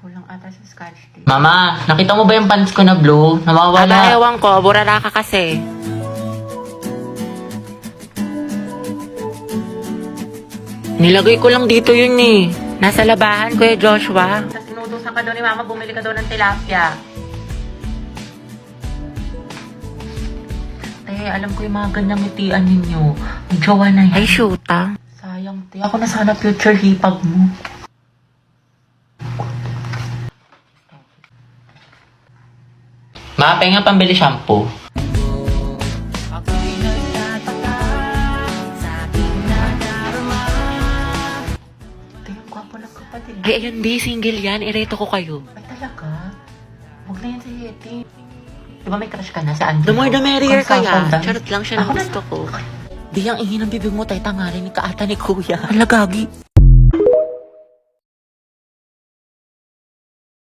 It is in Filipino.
Kulang ata sa scotch tape. Mama, nakita mo ba yung pants ko na blue? Nawawala. Ewan ko, burara ka kasi. Nilagay ko lang dito yun eh. Nasa labahan, Kuya Joshua. Tapos inutusan ka daw ni Mama, bumili ka daw ng tilapia. Alam ko yung mga ganyang ngitian ninyo. May jowa na yan. Ay, shoota. Sayang, te. Ako na sana future hipag mo. Ma, penga pambili shampoo. Te, yung gwapo ng kapatid. Ay, ayun, di. Single yan. Ireto ko kayo. Ay, talaga? Huwag na yan sa Yeti. Diba may crush ka na sa Andrew? The more the merrier kaya. Charot lang siya ng gusto ko. Di ang ingin ng bibig mo, tay tangarin ni kaata ni Kuya. Halagagi.